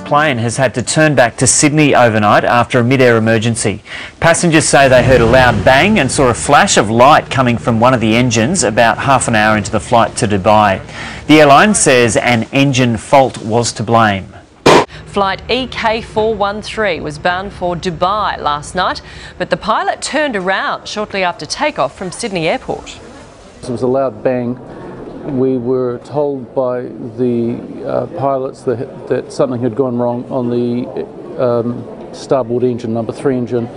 plane has had to turn back to Sydney overnight after a mid-air emergency. Passengers say they heard a loud bang and saw a flash of light coming from one of the engines about half an hour into the flight to Dubai. The airline says an engine fault was to blame. Flight EK413 was bound for Dubai last night, but the pilot turned around shortly after takeoff from Sydney Airport. It was a loud bang. We were told by the pilots that something had gone wrong on the starboard engine, number 3 engine.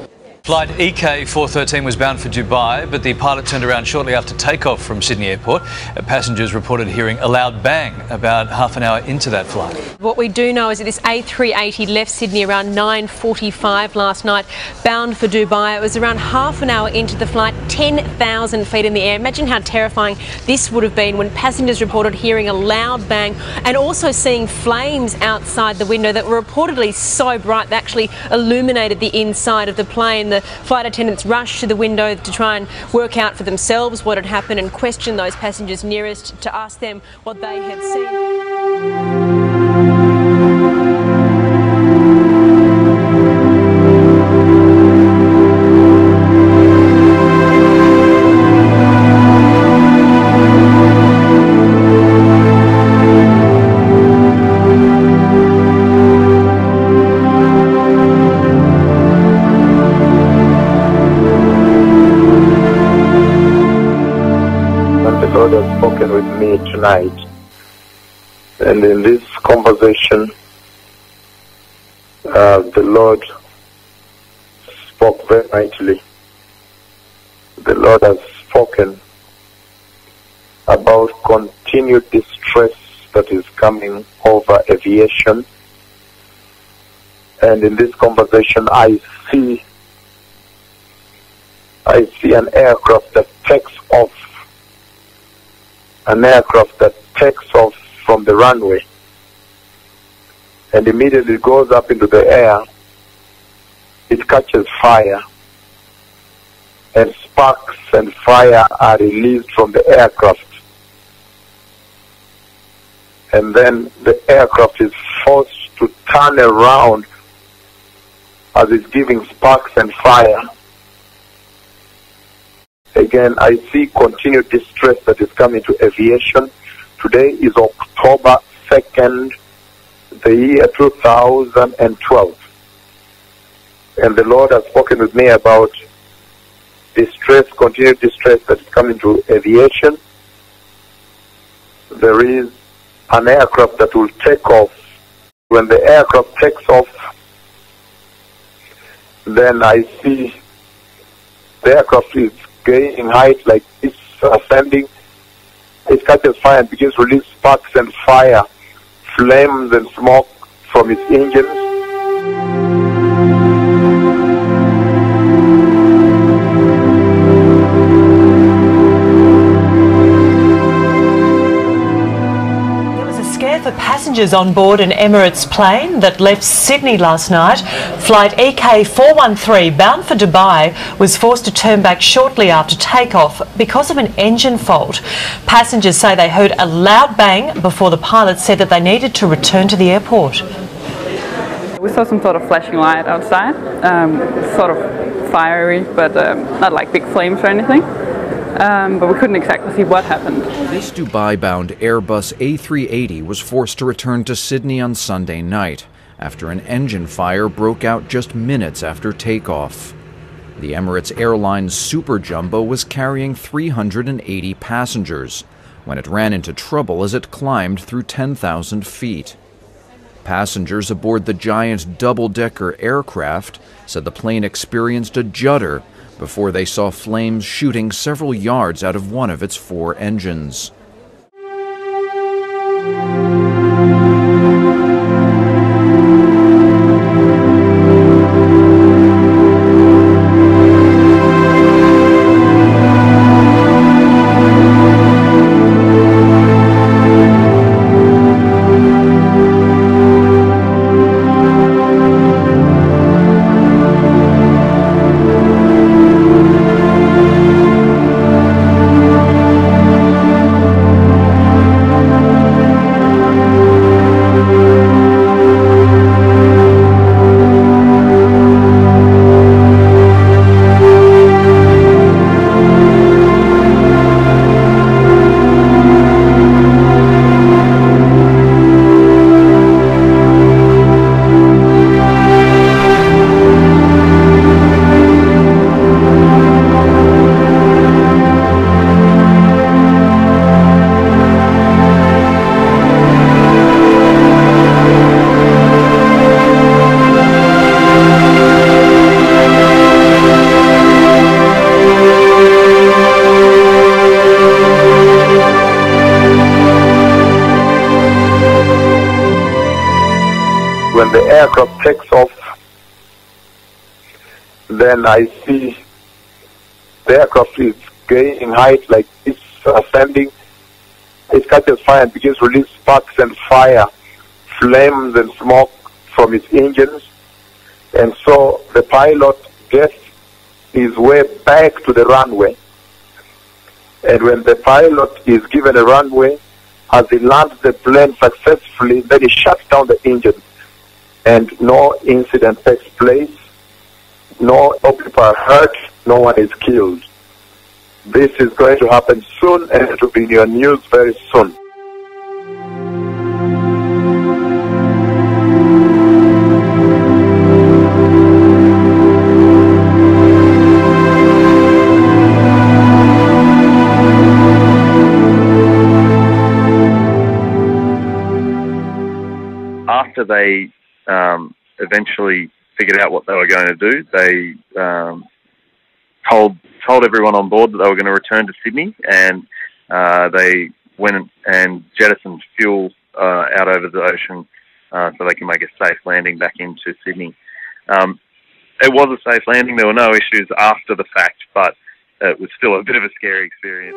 Flight EK413 was bound for Dubai, but the pilot turned around shortly after takeoff from Sydney Airport. Passengers reported hearing a loud bang about half an hour into that flight. What we do know is that this A380 left Sydney around 9:45 last night, bound for Dubai. It was around half an hour into the flight, 10,000 feet in the air. Imagine how terrifying this would have been when passengers reported hearing a loud bang and also seeing flames outside the window that were reportedly so bright they actually illuminated the inside of the plane. The flight attendants rushed to the window to try and work out for themselves what had happened and question those passengers nearest to ask them what they had seen. The Lord has spoken with me tonight, and in this conversation the Lord spoke very mightily. The Lord has spoken about continued distress that is coming over aviation, and in this conversation I see an aircraft that takes off. An aircraft that takes off from the runway and immediately goes up into the air. It catches fire, and sparks and fire are released from the aircraft, and then the aircraft is forced to turn around as it's giving sparks and fire. Again, I see continued distress that is coming to aviation. Today is October 2nd, the year 2012. And the Lord has spoken with me about distress, continued distress that is coming to aviation. There is an aircraft that will take off. When the aircraft takes off, then I see the aircraft is gaining height like this, ascending. It catches fire and begins to release sparks and fire, flames and smoke from its engines. For passengers on board an Emirates plane that left Sydney last night, flight EK413 bound for Dubai was forced to turn back shortly after takeoff because of an engine fault. Passengers say they heard a loud bang before the pilot said that they needed to return to the airport. We saw some sort of flashing light outside, sort of fiery, but not like big flames or anything. But we couldn't exactly see what happened. This Dubai-bound Airbus A380 was forced to return to Sydney on Sunday night after an engine fire broke out just minutes after takeoff. The Emirates Airlines Super Jumbo was carrying 380 passengers when it ran into trouble as it climbed through 10,000 feet. Passengers aboard the giant double-decker aircraft said the plane experienced a judder before they saw flames shooting several yards out of one of its 4 engines. aircraft takes off. Then I see the aircraft is gaining height, like it's ascending. It catches fire and begins to release sparks and fire, flames and smoke from its engines. And so the pilot gets his way back to the runway. And when the pilot is given a runway, as he lands the plane successfully, then he shuts down the engine. And no incident takes place. No people are hurt. No one is killed. This is going to happen soon, and it will be in your news very soon. After they eventually figured out what they were going to do, they told everyone on board that they were going to return to Sydney, and they went and jettisoned fuel out over the ocean so they can make a safe landing back into Sydney. It was a safe landing. There were no issues after the fact, but it was still a bit of a scary experience.